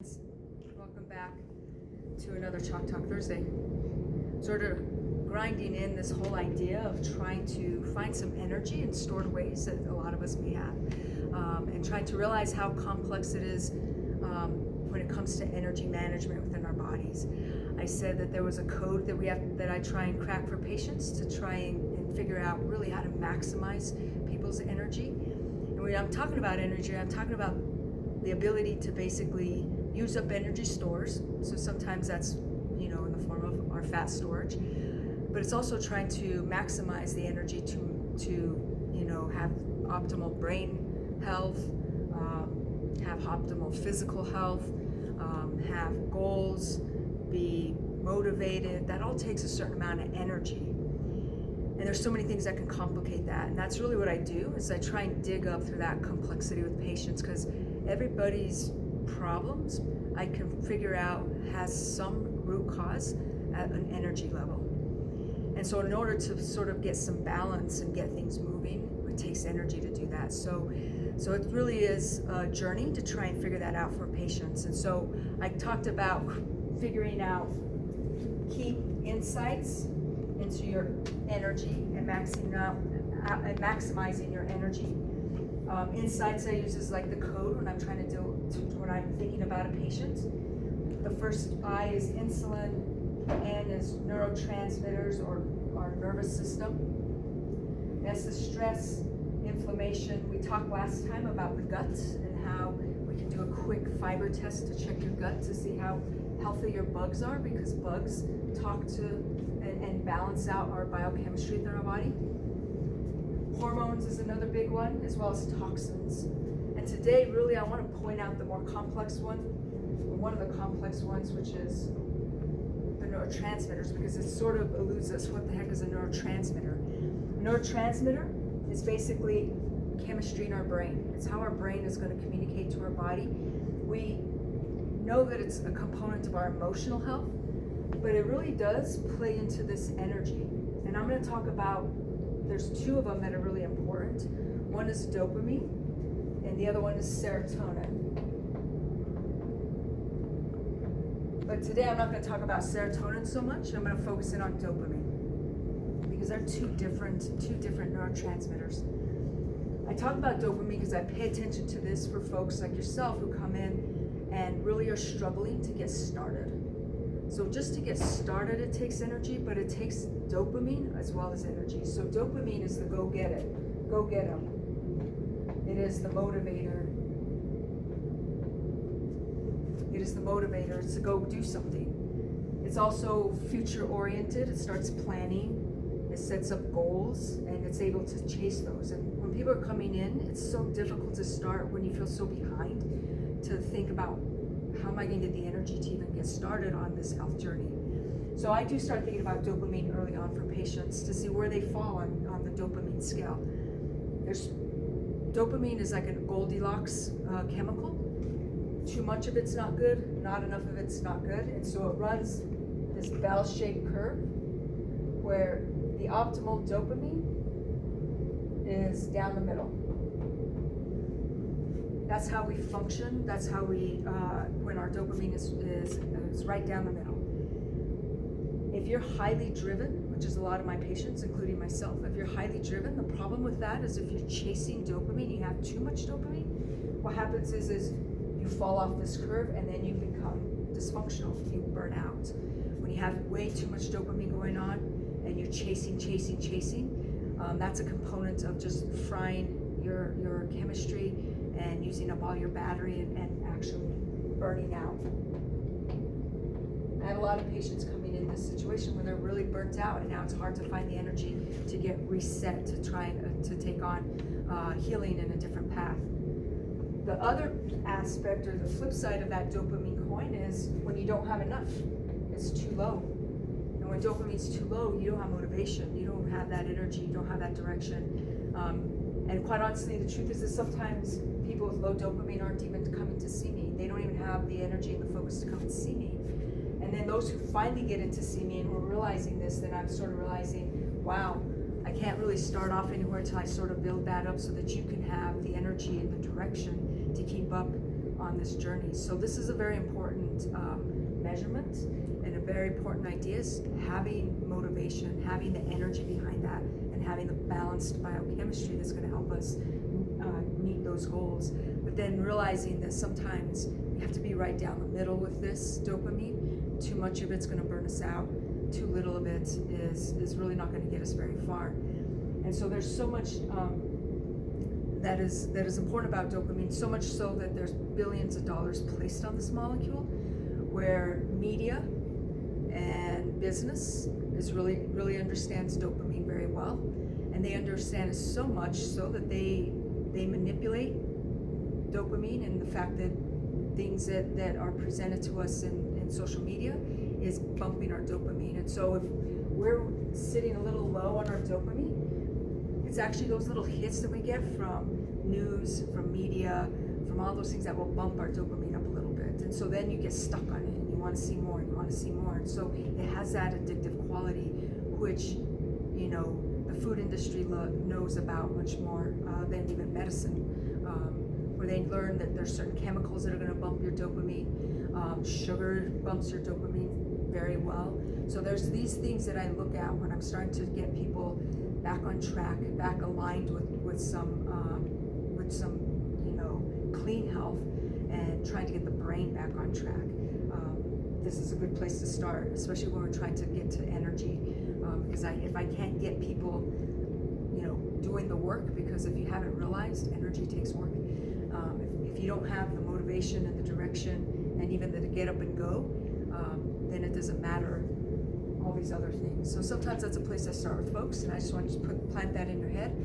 Welcome back to another Chalk Talk Thursday. Sort of grinding in this whole idea of trying to find some energy in stored ways that a lot of us may have, and trying to realize how complex it is when it comes to energy management within our bodies. I said that there was a code that I try and crack for patients to try and figure out really how to maximize people's energy. And when I'm talking about energy, I'm talking about the ability to basically use up energy stores. So sometimes that's, in the form of our fat storage, but it's also trying to maximize the energy to have optimal brain health, have optimal physical health, have goals, be motivated. That all takes a certain amount of energy. And there's so many things that can complicate that. And that's really what I do, is I try and dig up through that complexity with patients, because everybody's problems I can figure out has some root cause at an energy level. And so in order to sort of get some balance and get things moving, it takes energy to do that. So it really is a journey to try and figure that out for patients. And so I talked about figuring out key insights into your energy and maximizing your energy. Insights I use is like the code when I'm trying to when I'm thinking about a patient. The first I is insulin, N is neurotransmitters or our nervous system. S is stress, inflammation. We talked last time about the gut and how we can do a quick fiber test to check your gut to see how healthy your bugs are, because bugs talk to and balance out our biochemistry within our body. Hormones is another big one, as well as toxins. And today, really, I want to point out the more complex one, or one of the complex ones, which is the neurotransmitters, because it sort of eludes us. What the heck is a neurotransmitter? A neurotransmitter is basically chemistry in our brain. It's how our brain is going to communicate to our body. We know that it's a component of our emotional health, but it really does play into this energy. And I'm going to talk about, there's two of them that are really important. One is dopamine, and the other one is serotonin. But today I'm not going to talk about serotonin so much. I'm going to focus in on dopamine, because they're two different neurotransmitters. I talk about dopamine because I pay attention to this for folks like yourself who come in and really are struggling to get started. So just to get started, it takes energy, but it takes dopamine as well as energy. So dopamine is the go get it, go get 'em. It is the motivator. It is the motivator. It's to go do something. It's also future oriented. It starts planning. It sets up goals, and it's able to chase those. And when people are coming in, it's so difficult to start when you feel so behind, to think about, how am I going to get the energy to even get started on this health journey? So I do start thinking about dopamine early on for patients to see where they fall on the dopamine scale. Dopamine is like a Goldilocks chemical. Too much of it's not good, not enough of it's not good. And so it runs this bell-shaped curve where the optimal dopamine is down the middle. That's how we function. That's how we, when our dopamine is right down the middle. If you're highly driven, which is a lot of my patients, including myself, if you're highly driven, the problem with that is if you're chasing dopamine, you have too much dopamine, what happens is you fall off this curve and then you become dysfunctional. You burn out. When you have way too much dopamine going on and you're chasing, that's a component of just frying your chemistry and using up all your battery and actually burning out. I have a lot of patients coming in this situation where they're really burnt out, and now it's hard to find the energy to get reset, to try to take on healing in a different path. The other aspect, or the flip side of that dopamine coin, is when you don't have enough. It's too low. And when dopamine's too low, you don't have motivation, you don't have that energy, you don't have that direction. And quite honestly, the truth is that sometimes people with low dopamine aren't even coming to see me. They don't even have the energy and the focus to come and see me. And then those who finally get in to see me and we're realizing this, then I'm sort of realizing, wow, I can't really start off anywhere until I sort of build that up so that you can have the energy and the direction to keep up on this journey. So this is a very important measurement, and a very important idea is having motivation, having the energy behind that, and having the balanced biochemistry that's going to help us meet those goals. But then realizing that sometimes we have to be right down the middle with this dopamine. Too much of it's going to burn us out. Too little of it is really not going to get us very far. And so there's so much that is important about dopamine, so much so that there's billions of dollars placed on this molecule, where media and business really understands dopamine very well, and they understand it so much so that they manipulate dopamine, and the fact that things that are presented to us in social media is bumping our dopamine. And so if we're sitting a little low on our dopamine, it's actually those little hits that we get from news, from media, from all those things that will bump our dopamine up a little bit. And so then you get stuck on it, and you want to see more, and you want to see more. And so it has that addictive quality, which, you know, the food industry knows about much more than even medicine, where they learn that there's certain chemicals that are going to bump your dopamine. Sugar bumps your dopamine very well. So there's these things that I look at when I'm starting to get people back on track, back aligned with some you know, clean health, and trying to get the brain back on track. This is a good place to start, especially when we're trying to get to energy, because if I can't get people, you know, doing the work, because if you haven't realized, energy takes work. If you don't have the motivation and the direction and even the get up and go, then it doesn't matter all these other things. So sometimes that's a place I start with folks, and I just want to plant that in your head,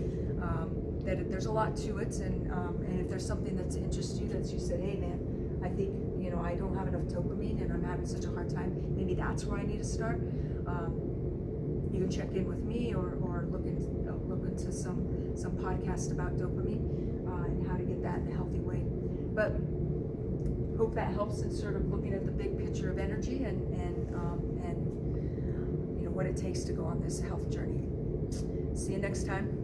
that there's a lot to it, and if there's something that's interests you, that you said, hey man, I think, you know, I don't have enough dopamine and I'm having such a hard time, maybe that's where I need to start. You can check in with me, or look into some podcast about dopamine and how to get that in a healthy way. But hope that helps in sort of looking at the big picture of energy and you know, what it takes to go on this health journey. See you next time.